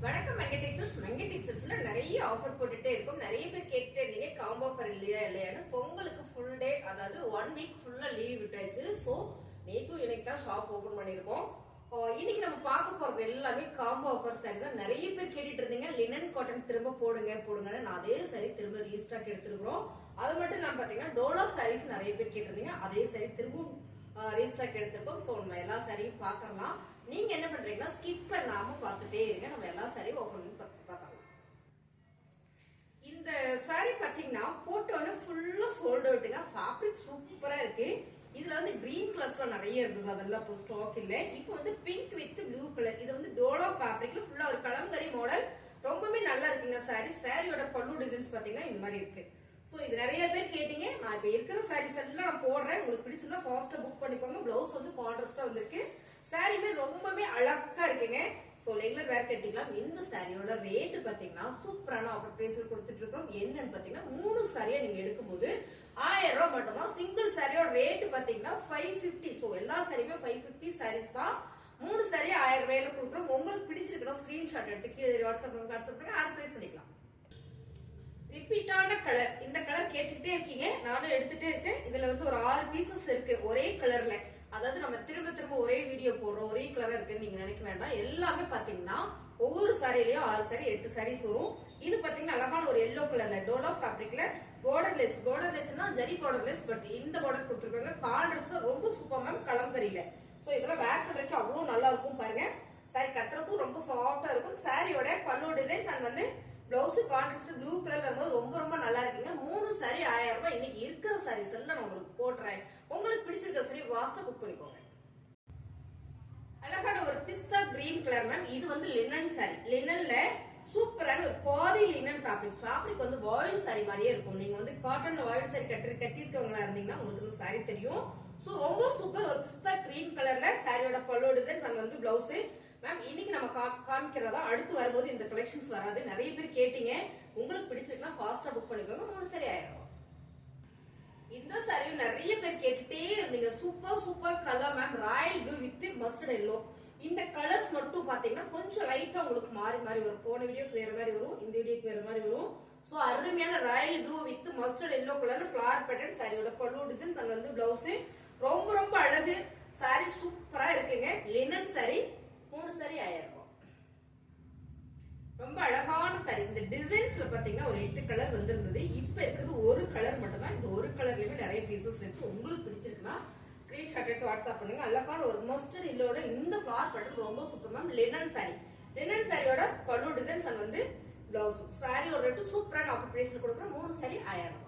வணக்கம் மெங்கடெக்ஸஸ்ல நிறைய ஆஃபர் போட்டுட்டே இருக்கும். நிறைய பேர் கேட்டுட்டே இருந்தீங்க காம்போ ஆஃபர் இல்லையான்னு. பொங்கலுக்கு ஃபுல் டே, அதாவது 1 வீக் ஃபுல்லா லீவ் விட்டாச்சு. ஸோ நேற்று இன்னைக்கு தான் ஷாப் ஓபன் பண்ணிருக்கோம். இன்னைக்கு நம்ம பார்க்க போறது எல்லாமே காம்போ ஆஃபர் சாரி தான். நிறைய பேர் கேட்டுட்டு இருந்தீங்க லினன் காட்டன் திரும்ப போடுங்கன்னு. நான் அதே சாரி திரும்ப ரீஸ்டாக் எடுத்துருக்கோம். அது மட்டும் இல்லாம பாத்தீங்கன்னா டோலா சாரீஸ் நிறைய பேர் கேட்டிருந்தீங்க, அதே சாரி திரும்ப ரீஸ்டாக் எடுத்திருக்கோம். ஸோ நம்ம எல்லா சாரியும் பார்க்கலாம். நீங்க என்ன பண்றீங்கன்னா ஸ்கிப் பண்ணாம பார்த்துட்டே இருங்க. நம்ம எல்லா சாரியும் ஓபன் பண்ணி பார்க்கலாம். இந்த சாரி பாத்தீங்கன்னா போட்டோன்னு ஃபுல்லா சோல்ட் அவுட்டுங்க. ஃபேப்ரிக் சூப்பரா இருக்கு. இதுல வந்து கிரீன் கலர்ஸ்ல நிறைய இருந்தது, அதெல்லாம் இப்போ ஸ்டாக் இல்ல. இப்போ வந்து பிங்க் வித் ப்ளூ கலர். இது வந்து டோலா ஃபேப்ரிக்ல ஃபுல்லா ஒரு கலம்கரி மாடல். ரொம்பவே நல்லா இருக்குங்க சாரி. சாரியோட பல்லு டிசைன்ஸ் பாத்தீங்கன்னா இந்த மாதிரி இருக்கு. சோ இது நிறைய பேர் கேட்டீங்க. நான் இப்ப இருக்கிற சாரீஸ் எல்லாம் நான் போடுறேன். உங்களுக்கு பிடிச்சிருந்தா ஃபாஸ்டா புக் பண்ணிக்கோங்க. பிளவுஸ் வந்து கான்ட்ராஸ்டா வந்திருக்கு. சாரியுமே ரொம்பவே அழகா இருக்குங்க. சோ ரெகுலர் வேர் கட்டிக்கலாம். இந்த சாரியோட ரேட் பாத்தீங்கன்னா சூப்பரான ஆஃபர் பிரைஸ்ல கொடுத்துட்டு இருக்கோம். என்னன்னு பாத்தீங்கன்னா 3 சாரியா நீங்க எடுக்கும்போது 1000 ரூபாய் மட்டும் தான். சிங்கிள் சாரியோட ரேட் பாத்தீங்கன்னா 550. சோ எல்லா சாரியுமே 550 சாரீஸ் தான். 3 சாரி 1000 ரூபாயில கொடுக்குறோம். உங்களுக்கு பிடிச்சிருக்கா ஸ்கிரீன்ஷாட் எடுத்து கீழே வாட்ஸ்அப் ஆட் பிளேஸ் பண்ணிக்கலாம். ரிப்பீட்டான கலர். இந்த கலர் கேட்டுட்டே இருக்கீங்க, நானும் எடுத்துட்டே இருக்கேன். இதுல வந்து ஒரு 6 பீசஸ் இருக்கு ஒரே கலர்ல. அதாவது நம்ம திரும்ப திரும்ப ஒரே வீடியோ போடுறோம், ஒரே கலர் இருக்குன்னு நீங்க நினைக்க வேண்டாம். எல்லாமே பாத்தீங்கன்னா ஒவ்வொரு சாரிலயும் 6 சாரி 8 சாரீஸ் வரும். இது பாத்தீங்கன்னா அழகான ஒரு எல்லோ கலர்ல டோலா ஃபேப்ரிக்ல பார்டர்லெஸ்னா ஜரி பார்டர்லெஸ். பட் இந்த பார்டர் கொடுத்துருக்காங்க. கான்ட்ராஸ்டா ரொம்ப சூப்பர் மேம், கலம்கரியில. சோ இதெல்லாம் வேர் பண்றதுக்கு அவ்வளவு நல்லா இருக்கும் பாருங்க. சாரி கட்டுறதுக்கும் ரொம்ப சாஃப்டா இருக்கும். சாரியோட பல்லு டிசைன்ஸ் அண்ட் வந்து பிளவுஸ் கான்ட்ராஸ்ட் ப்ளூ கலர்ல இருக்கும்போது ரொம்ப ரொம்ப நல்லா இருக்குங்க. 3 சாரி 1000 ரூபாய். இன்னைக்கு இருக்கிற சாரீஸ் எல்லாம் நான் உங்களுக்கு போட்டுறேன். உங்களுக்கு பிடிச்சிருக்கிற சாரி வாஸ்டா புக் பண்ணிக்கோங்க. அழகான ஒரு பிஸ்தா கிரீன் கலர் மேம். இது வந்து லினன் சாரி. லினன்ல சூப்பரான ஒரு பாதி லினன் ஃபேப்ரிக் வந்து வாயில் சாரி மாதிரியே இருக்கும். நீங்க வந்து காட்டன்ல வாயில் சாரி கட்டிருக்கவங்களா இருந்தீங்கன்னா உங்களுக்கு இந்த சாரி தெரியும். சோ ரொம்ப சூப்பர். ஒரு பிஸ்தா கிரீன் கலர்ல சாரியோட பல்லு டிசைன்ஸ் அங்க வந்து பிளவுஸ். மேம் இன்னைக்கு நம்ம காமிக்கிறதா, அடுத்து வரும்போது இந்த கலெக்ஷன்ஸ் வராது. நிறைய பேர் கேட்டீங்க. உங்களுக்கு பிடிச்சிருக்குன்னா ஃபாஸ்டா புக் பண்ணிக்கோங்க. 3 சாரி 1000 ரூபாய். இந்த சாரியும் நிறைய பேர் கேட்டுட்டே இருந்தீங்க. Super colour ma'am. Royal blue with mustard yellow. இந்த கலர்ஸ் மட்டும் பாத்தீங்கன்னா கொஞ்சம் லைட்டா உங்களுக்கு மாறி வரும். போன வீடியோக்கு வேற மாதிரி வரும், இந்த வீடியோக்கு வேற மாதிரி வரும். சோ அருமையான Royal blue with mustard yellow கலர்ல ஃபிளவர் பேட்டர்ன் சாரியோட பல்லு டிசைன்ஸ் அங்க வந்து பிளவுஸ். ரொம்ப ரொம்ப அழகு. சாரி சூப்பரா இருக்குங்க. Linen sorry. 3 சாரி 1000 ரூபாய். ரொம்ப அழகான சாரி. இந்த டிசைன்ஸ்ல பாத்தீங்கன்னா ஒரு 8 கலர் வந்திருந்தது. இப்ப இருக்கிறது ஒரு கலர் மட்டும் தான். இந்த ஒரு கலர்லயுமே நிறைய பீசஸ் இருக்கு. உங்களுக்கு பிடிச்சிருக்குன்னா ஸ்கிரீன்ஷாட் எடுத்து வாட்ஸ்அப் பண்ணுங்க. அழகான ஒரு மஸ்டர்ட் இல்லோட இந்த ஃபிளவர் பேட்டர்ன் ரொம்ப super ma'am. Linen sari. Linen சாரியோட பல்லு டிசைன்ஸ் அண்ட் வந்து பிளவுஸ். சாரியோட ரேட் சூப்பரான ஆஃபர் பிரைஸ்ல கொடுக்குறோம். 3 சாரி 1000 ரூபாய்.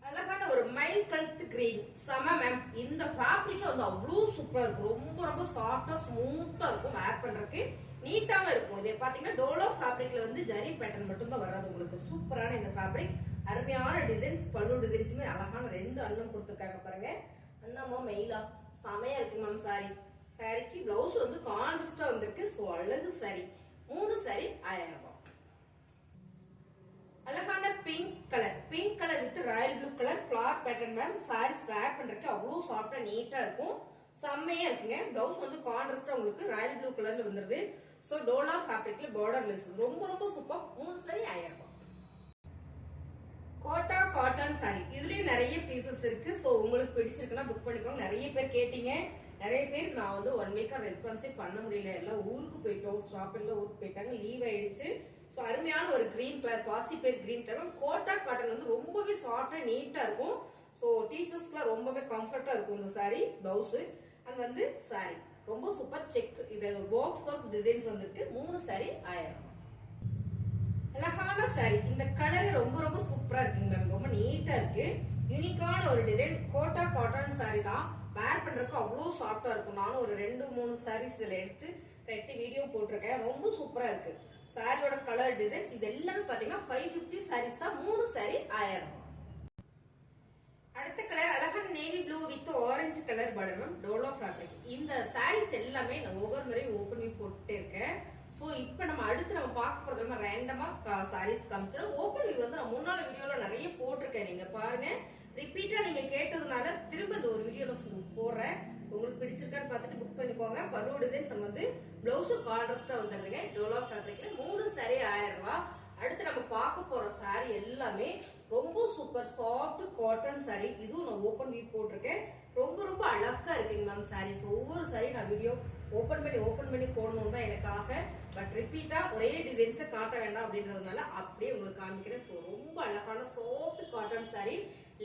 அழகான ஒரு மைல் கழுத்து கிரீன் செம மேம். இந்த ஃபேப்ரிக் வந்து அவ்வளவு சூப்பரா இருக்கும். ரொம்ப ரொம்ப சாஃப்டா ஸ்மூத்தா இருக்கும். வேர் பண்றதுக்கு நீட்டாவும் இருக்கும். இது பாத்தீங்கன்னா டோலோ ஃபேப்ரிக்ல வந்து ஜரி பேட்டர்ன் மட்டும் தான் வராது உங்களுக்கு. சூப்பரான இந்த ஃபேப்ரிக். அருமையான டிசைன்ஸ். பல்லு டிசைன்ஸுமே அழகான 2 அண்ணம் கொடுத்துருக்காங்க பாருங்க. அண்ணாமா மெயிலா செமையா இருக்கு மேம். சாரிக்கு பிளவுஸ் வந்து கான்ட்ராஸ்டா வந்திருக்கு. சோ அழகு சாரி. 3 சாரி 1000 ரூபாய். அழகான pink colour with royal blue colour flower pattern ma'am. Saris wear பண்றதுக்கு அவ்வளவு சாஃப்டா நீட்டா இருக்கும். செம்மையா இருக்குங்க. பிளவுஸ் வந்து கான்ட்ராஸ்டா உங்களுக்கு ராயல் ப்ளூ கலர்ல வந்துருது. சோ டோலா ஃபேப்ரிக்ல பார்டர்லெஸ். ரொம்ப ரொம்ப சூப்பர். 3 சாரி 1000 ரூபாய். கோட்டா காட்டன் சாரி. இதுலயும் நிறைய பீசஸ் இருக்கு. சோ உங்களுக்கு பிடிச்சிருக்குன்னா புக் பண்ணிக்கோங்க. நிறைய பேர் கேட்டீங்க. நிறைய பேர் நான் வந்து 1 வீக்கா ரெஸ்பான்ஸே பண்ண முடியல. எல்லாம் ஊருக்கு போயிட்டோம். ஸ்டாப் எல்லாம் ஊருக்கு போயிட்டாங்க. லீவ் ஆயிடுச்சு. சோ அருமையான ஒரு கிரீன் கலர், பாசி பேர் கிரீன் கலர். கோட்டா காட்டன் வந்து ரொம்பவே சாஃப்டா நீட்டா இருக்கும். சோ டீச்சர்ஸ்க்குலாம் ரொம்பவே கம்ஃபர்ட்டா இருக்கும் இந்த சாரி. பிளவுஸ் அண்ட் வந்து சாரி ரொம்ப சூப்பர். செக் இதுல பாக்ஸ் டிசைன்ஸ் வந்திருக்கு. 3 சாரி 1000 ரூபாய். அழகான சாரி. இந்த கலர் ரொம்ப ரொம்ப சூப்பரா இருக்குங்க மேம். ரொம்ப நீட்டா இருக்கு. யூனிக்கான ஒரு டிசைன். கோட்டா காட்டன் சாரி தான். வேர் பண்றதுக்கு அவ்வளவு சாஃப்டா இருக்கும். நானும் ஒரு 2-3 சாரீஸ் இதுல எடுத்து கட்டி வீடியோ போட்டிருக்கேன். ரொம்ப சூப்பரா இருக்கு. சாரியோட கலர் டிசைன்ஸ் இது எல்லாமே பாத்தீங்கன்னா 550 சாரீஸ் தான். 3 சாரி 1000 ரூபாய். அடுத்த கலர் அழகான navy blue with orange colour border ma'am. Dolo fabric. இந்த சாரீஸ் எல்லாமே நான் ஒவ்வொரு முறையும் ஓபன் பண்ணி போட்டுட்டே இருக்கேன். சோ இப்ப நம்ம அடுத்து நம்ம பார்க்க போறது ரேண்டமா சாரீஸ் காமிச்சிடும். ஓபன் வியூ வந்து நான் முன்னால வீடியோல நிறைய போட்டிருக்கேன். நீங்க பாருங்க. ரிப்பீட்டா நீங்க கேட்டதுனால திரும்ப இந்த ஒரு வீடியோ போடுறேன். உங்களுக்கு பிடிச்சிருக்கான்னு பார்த்துட்டு புக் பண்ணிக்கோங்க. பல்லு டிசைன்ஸ் நம்ம வந்து பிளவுஸும் கான்ட்ராஸ்டா வந்துருதுங்க. டோலோ ஃபேப்ரிக்ல 3 சாரி 1000 ரூபாய். அடுத்து நம்ம பார்க்க போற சாரி எல்லாமே ரொம்ப சூப்பர் சாஃப்ட் காட்டன் சாரி. இதுவும் நான் ஓபன் வியூ போட்டிருக்கேன். ரொம்ப ரொம்ப அழகா இருக்குங்க மேம் சாரீஸ். ஒவ்வொரு சாரி நான் வீடியோ ஓபன் பண்ணி போடணும்னு தான் எனக்கு ஆசை. பட் ரிப்பீட்டா ஒரே டிசைன்ஸை காட்ட வேண்டாம் அப்படின்றதுனால அப்படியே உங்களுக்கு காமிக்கிறேன். ஸோ ரொம்ப அழகான சாஃப்ட் காட்டன் சாரி.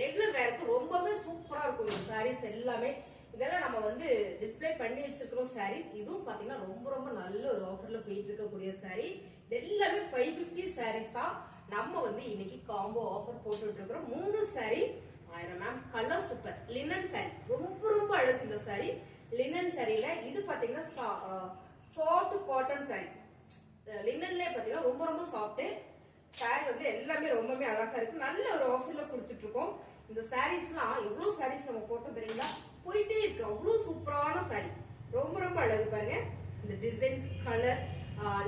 ரெகுலர் வேருக்கு ரொம்பவே சூப்பரா இருக்கும் இந்த சாரீஸ் எல்லாமே. இதெல்லாம் நம்ம வந்து டிஸ்பிளே பண்ணி வச்சிருக்கிறோம் சாரீஸ். இதுவும் பாத்தீங்கன்னா ரொம்ப ரொம்ப நல்ல ஒரு ஆஃபர்ல போயிட்டு இருக்கக்கூடிய சாரி. எல்லாமே 550 சாரீஸ் தான் நம்ம வந்து இன்னைக்கு காம்போ ஆஃபர் போட்டுட்டு இருக்கிறோம். 3 sari 1000 ma'am. Colour super. Linen sorry ரொம்ப ரொம்ப அழகு இந்த சாரி. லினன் சாரியில இது பாத்தீங்கன்னா சாஃப்ட் காட்டன் சாரி. லினன்ல பாத்தீங்கன்னா ரொம்ப ரொம்ப சாஃப்ட் சாரி வந்து எல்லாமே ரொம்பவே அழகா இருக்கு. நல்ல ஒரு ஆஃபர்ல கொடுத்துட்டு இருக்கோம். இந்த சாரீஸ்லாம் எவ்வளவு சாரீஸ் நம்ம போட்டோம் தெரியுங்களா? போயிட்டே இருக்கு. அவ்வளவு சூப்பரான சாரி. ரொம்ப ரொம்ப அழகு பாருங்க. இந்த designs colour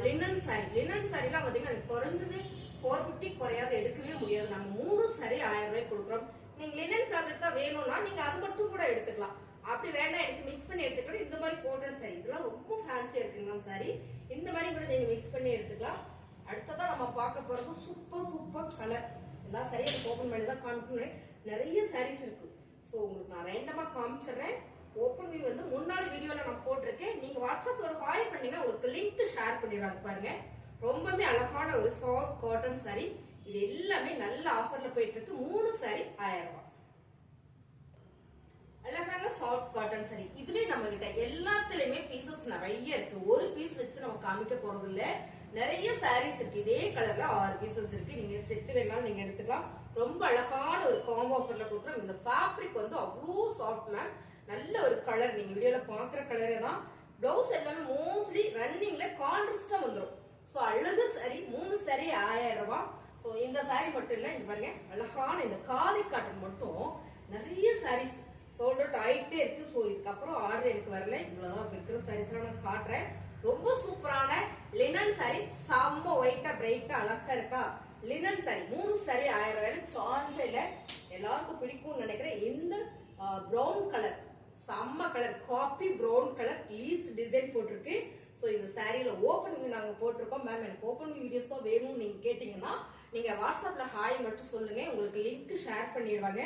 linen sari. Linen சாரிலாம் பாத்தீங்கன்னா குறைஞ்சது 450 குறையாத எடுக்கவே முடியாது. நம்ம 3 சாரி 1000 ரூபாய் கொடுக்குறோம். நீங்க லினன் ஃபேப்ரிக் தான் வேணும்னா நீங்க அது மட்டும் கூட எடுத்துக்கலாம். அப்படி வேண்டாம் எனக்கு மிக்ஸ் பண்ணி எடுத்துக்கலாம். இந்த மாதிரி காட்டன் சாரி இதெல்லாம் ரொம்ப ஃபேன்சியா இருக்குங்க சாரி. இந்த மாதிரி கூட நீங்க மிக்ஸ் பண்ணி எடுத்துக்கலாம். அடுத்ததான் நம்ம பார்க்க போறது சூப்பர் சூப்பர் கலர். எல்லா சாரியும் எனக்கு ஓபன் பண்ணி தான் காமிக்கணும். நிறைய சாரீஸ் இருக்கு. ஸோ உங்களுக்கு நான் ரேண்டமா காமிச்சிடுறேன். ஓப்பன் வியூ வந்து முன்னாடி வீடியோல நான் போட்டிருக்கேன். நீங்க வாட்ஸ்அப்ல ஒரு ஹாய் பண்ணீங்கன்னா உங்களுக்கு லிங்க் ஷேர் பண்ணிடுவாங்க பாருங்க. ரொம்பவே அழகான ஒரு சாஃப்ட் காட்டன் சாரி. இது எல்லாமே நல்ல ஆஃபர்ல போயிட்டு இருக்கு. 3 சாரி 1000 ரூபாய். அழகான சாஃப்ட் காட்டன் சாரி. இதுலயும் நம்ம கிட்ட எல்லாத்துலயுமே பீசஸ் நிறைய இருக்கு. ஒரு பீஸ் வச்சு நம்ம காமிக்க போறது இல்ல. நிறைய சாரீஸ் இருக்கு. இதே கலர்ல 6 பீசஸ் இருக்கு. நீங்க செட் வேணாலும் நீங்க எடுத்துக்கலாம். ரொம்ப அழகான ஒரு காம்போ ஆஃபர்ல கொடுக்குறோம். இந்த ஃபேப்ரிக் வந்து அவ்வளோ சாஃப்ட் மேம். நல்ல ஒரு கலர். நீங்க வீடியோல பாக்குற கலரே தான். பிளவுஸ் எல்லாமே மோஸ்ட்லி ரன்னிங்ல கான்ட்ராஸ்டா வந்துடும். ஸோ அழகு சாரி. 3 சாரி 1000 ரூபாய். ஸோ இந்த சாரி மட்டும் இல்ல. இங்க பாருங்க அழகான இந்த காதி காட்டன் மட்டும் நிறைய சாரீஸ் சோல்ட் அவுட் ஆயிட்டே இருக்கு. ஸோ இதுக்கப்புறம் ஆர்டர் எனக்கு வரல. இவ்வளவுதான் இருக்கிற சாரீஸ் எல்லாம் நான் காட்டுறேன். ரொம்ப சூப்பரான லினன் சாரி. செம்ம ஒயிட்டா பிரைட்டா அழகா இருக்கா? லினன் சாரி 3 சாரி 1000 ரூபாய். சான்ஸ் இல்ல. எல்லாருக்கும் பிடிக்கும்னு நினைக்கிறேன். இந்த பிரவுன் கலர் செம்ம கலர். காபி பிரவுன் கலர் லீட்ஸ் டிசைன் போட்டிருக்கு. சோ இந்த சாரியில ஓபன் வியூ நாங்க போட்டிருக்கோம். மேம் எனக்கு ஓபன் வியூ வீடியோஸ் தான் வேணும்னு நீங்க கேட்டீங்கன்னா நீங்க வாட்ஸ்அப்ல ஹாய் மட்டும் சொல்லுங்க. உங்களுக்கு லிங்க் ஷேர் பண்ணிடுவாங்க.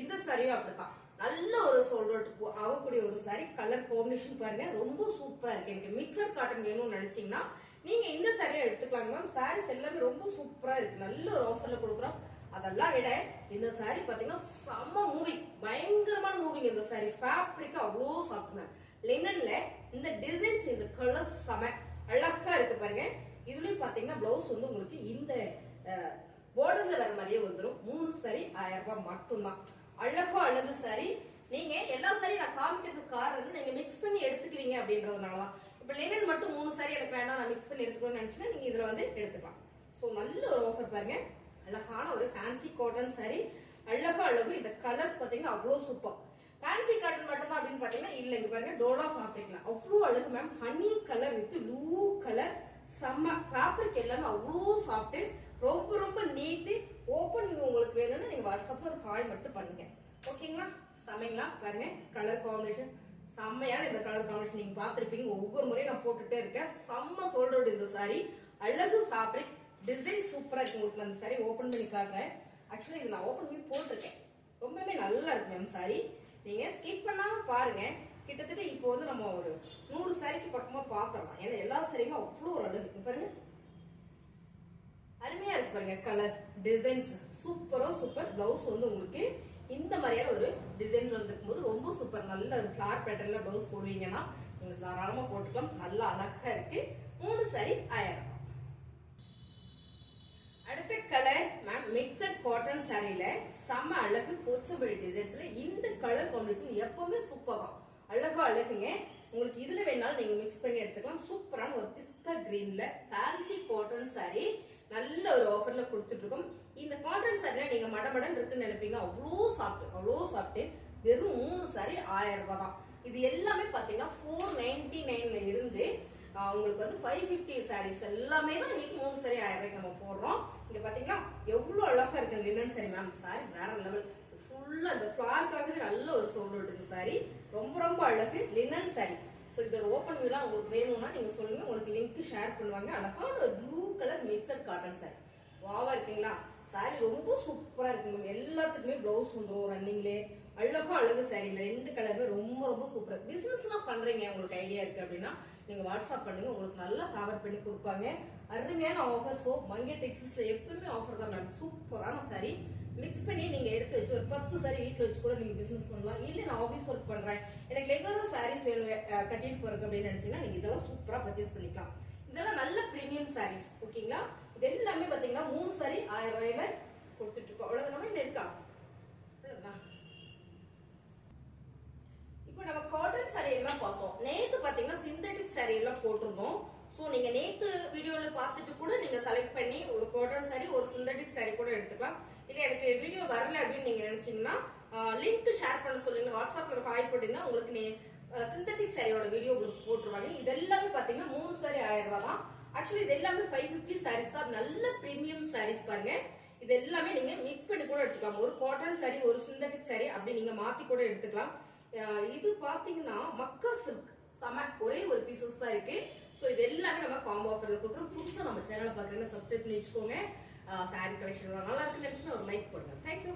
இந்த சாரியும் அப்படித்தான். நல்ல ஒரு சோல்டர் ஆகக்கூடிய ஒரு சாரி. கலர் காம்பினேஷன் பாருங்க ரொம்ப சூப்பரா இருக்கு. எனக்கு மிக்சர் காட்டன் வேணும்னு நினைச்சீங்கன்னா நீங்க இந்த சாரியை எடுத்துக்கலாங்க மேம். சாரீஸ் எல்லாமே ரொம்ப சூப்பரா இருக்கு. நல்ல ஒரு ஆஃபர்ல கொடுக்குறோம். அதெல்லாம் விட இந்த சாரி பாத்தீங்கன்னா செம்ம மூவிங். பயங்கரமான மூவிங் இந்த சாரி. ஃபேப்ரிக் அவ்வளோ சாஃப்ட் மேம். லினன்ல இந்த டிசைன்ஸ் இந்த கலர்ஸ் செம அழகா இருக்கு பாருங்க. இதுலயும் பாத்தீங்கன்னா பிளவுஸ் வந்து உங்களுக்கு இந்த பார்டர்ல வர மாதிரியே வந்துடும். 3 சாரி 1000 ரூபாய் மட்டும்தான். அழகா அழகு சாரி. நீங்க எல்லா சாரி நான் காமிக்கிறதுக்கு காரணம் நீங்க மிக்ஸ் பண்ணி எடுத்துக்குவீங்க அப்படின்றதுனாலதான். இப்ப லினன் மட்டும் 3 சாரி எனக்கு வேண்டாம் நான் மிக்ஸ் பண்ணி எடுத்துக்கணும்னு நினைச்சீங்கன்னா நீங்க இதுல வந்து எடுத்துக்கலாம். சோ நல்ல ஒரு ஆஃபர் பாருங்க. அழகான ஒரு ஃபேன்சி காட்டன் சாரி. அழகா அழகு. இந்த கலர்ஸ் பாத்தீங்கன்னா அவ்வளவு சூப்பர். ஃபேன்சி காட்டன் மட்டும் தான் அப்படின்னு பாத்தீங்கன்னா இல்ல. இங்க பாருங்க டோலா ஃபேப்ரிக்ல அவ்வளவு அழகு ma'am. Honey colour with blue colour. செம்ம ஃபேப்ரிக் எல்லாமே அவ்வளோ சாஃப்ட். ரொம்ப ரொம்ப நீட். ஓப்பன் வியூ உங்களுக்கு வேணும்னா நீங்க வாட்ஸ்அப்ல ஒரு ஹாய் மட்டும் பண்ணுங்க. ஓகேங்களா? சமைங்களா? பாருங்க கலர் காம்பினேஷன் செம்மையான இந்த கலர் காம்பினேஷன் நீங்க பாத்திருப்பீங்க. ஒவ்வொரு முறையும் நான் போட்டுட்டே இருக்கேன். செம்ம சோல்ட் அவுட் இந்த சாரி. அழகு ஃபேப்ரிக் டிசைன் சூப்பரா இருக்கு. உங்களுக்கு அந்த சாரி ஓபன் பண்ணி காட்டுறேன். ஆக்சுவலி இது நான் ஓபன் பண்ணி போட்டிருக்கேன். ரொம்பவே நல்லா இருக்கு மேம் சாரி. நீங்க ஸ்கிப் பண்ணாம பாருங்க. கிட்டத்தட்ட இப்போ வந்து நம்ம ஒரு 100 சாரிக்கு பக்கமா பாத்திரலாம். ஏன்னா எல்லா சாரியுமே அவ்வளவு ஒரு அழகு பாருங்க. அருமையா இருக்கு பாருங்க. கலர் டிசைன்ஸ் சூப்பரோ சூப்பர். பிளவுஸ் வந்து உங்களுக்கு இந்த மாதிரியான ஒரு டிசைன்ல வந்துருக்கும் போது ரொம்ப சூப்பர். நல்ல ஒரு ஃபிளார் பேட்டர்ன்ல பிளவுஸ் போடுவீங்கன்னா நீங்க தாராளமா போட்டுக்கலாம். நல்லா அழகா இருக்கு. 3 சாரி 1000. அடுத்த கலர் மேம் மிக்சட் காட்டன் சாரியில செம்ம அழகு போச்சம்பள்ளி டிசைன்ஸ்ல இந்த கலர் காம்பினேஷன் எப்பவுமே சூப்பரா அழகா அழகுங்க. உங்களுக்கு இதுல வேணாலும் நீங்க மிக்ஸ் பண்ணி எடுத்துக்கலாம். சூப்பரான ஒரு பிஸ்தா கிரீன்ல ஃபேன்சி காட்டன் சாரி நல்ல ஒரு ஆஃபர்ல கொடுத்துட்டு இருக்கோம். இந்த காட்டன் சாரில நீங்க மடமடன் இருக்குன்னு நினைப்பீங்க. அவ்வளோ சாப்பிட்டு வெறும் 3 சாரி 1000 ரூபாய் தான். இது எல்லாமே பாத்தீங்கன்னா 499ல இருந்து உங்களுக்கு வந்து 550 சாரீஸ் எல்லாமே தான் இன்னைக்கு 3 சாரி 1000 ரூபாய்க்கு நம்ம போடுறோம். இங்க பாத்தீங்களா எவ்வளவு அழகா இருக்கு லினன் சாரி மேம். சாரி வேற லெவல். ஃபுல்லா அந்த ஃபிளார்க்காகவே நல்ல ஒரு சோல்ட் அவுட் சாரி. ரொம்ப ரொம்ப அழகு லினன் சாரி. ஸோ இதோட ஓப்பன் வியூலாம் உங்களுக்கு வேணும்னா நீங்க சொல்லுங்க, உங்களுக்கு லிங்க் ஷேர் பண்ணுவாங்க. அழகான ஒரு blue colour mixed cotton sorry. வாவா இருக்குங்களா? சாரி ரொம்ப சூப்பரா இருக்குங்க. எல்லாத்துக்குமே பிளவுஸ் வந்துடும் ரன்னிங்லே. அழகா அழகு சாரி. இந்த ரெண்டு கலருமே ரொம்ப ரொம்ப சூப்பர். பிசினஸ்லாம் பண்றீங்க, உங்களுக்கு ஐடியா இருக்கு அப்படின்னா நீங்க வாட்ஸ்அப் பண்ணுங்க, உங்களுக்கு நல்லா ஃபேவர் பண்ணி கொடுப்பாங்க. அருமையான ஆஃபர். ஸோ மங்கை டெக்ஸ்டைல்ஸ்ல எப்பவுமே ஆஃபர் தான் மேம். சூப்பரான சாரி. மிக்ஸ் பண்ணி நீங்க எடுத்து வச்சு ஒரு 10 சாரி வீட்டுல வச்சு கூட நீங்க பிசினஸ் பண்ணலாம். இல்ல நான் ஆபீஸ் ஒர்க் பண்றேன், எனக்கு ரெகுலர் சாரீஸ் வேணும் கட்டிட்டு போறதுக்கு அப்படின்னு நினைச்சீங்கன்னா நீங்க இதெல்லாம் சூப்பரா பர்ச்சேஸ் பண்ணிக்கலாம். இதெல்லாம் நல்ல பிரீமியம் சாரீஸ். ஓகேங்களா? இது எல்லாமே பாத்தீங்கன்னா 3 சாரி 1000 ரூபாயில கொடுத்துட்டு இருக்கோம். அவ்வளவுதானே இல்ல இருக்கா? அவ்வளவுதான். இப்போ நம்ம காட்டன் சாரி எல்லாம் பார்த்தோம். நேத்து பாத்தீங்கன்னா சிந்தட்டிக் சாரி எல்லாம் போட்டிருந்தோம். சோ நீங்க நேத்து வீடியோல பார்த்துட்டு கூட நீங்க செலக்ட் பண்ணி ஒரு காட்டன் சாரி ஒரு சிந்தட்டிக் சாரி கூட எடுத்துக்கலாம். இல்ல எனக்கு வீடியோ வரல அப்படின்னு நீங்க நினைச்சீங்கன்னா லிங்க் ஷேர் பண்ண சொல்லுங்க. வாட்ஸ்அப்ல ஒரு ஹாய் போட்டீங்கன்னா உங்களுக்கு சிந்தட்டிக் சாரியோட வீடியோ உங்களுக்கு போட்டுருவாங்க. இது எல்லாமே பாத்தீங்கன்னா 3 சாரி 1000 ரூபாய் தான். ஆக்சுவலி இது எல்லாமே 550 சாரீஸ் தான். நல்ல பிரீமியம் சாரீஸ் பாருங்க. இது எல்லாமே நீங்க மிக்ஸ் பண்ணி கூட எடுத்துக்கலாம். ஒரு காட்டன் சாரி ஒரு சிந்தட்டிக் சாரி அப்படி நீங்க மாத்தி கூட எடுத்துக்கலாம். இது பாத்தீங்கன்னா மக்கள் சில்க் செம ஒரே ஒரு பீசஸ் தான் இருக்கு. சோ இது எல்லாமே நம்ம காம்போ ஆஃபர்ல கொடுக்குறோம். புதுசா நம்ம சேனலை பாக்குறீங்கன்னா சப்ஸ்கிரைப் பண்ணி வச்சுக்கோங்க. சாரி கலெக்ஷன் நல்லா இருக்குன்னு நினைச்சுன்னா ஒரு லைக் பண்ணுங்க. தேங்க்யூ.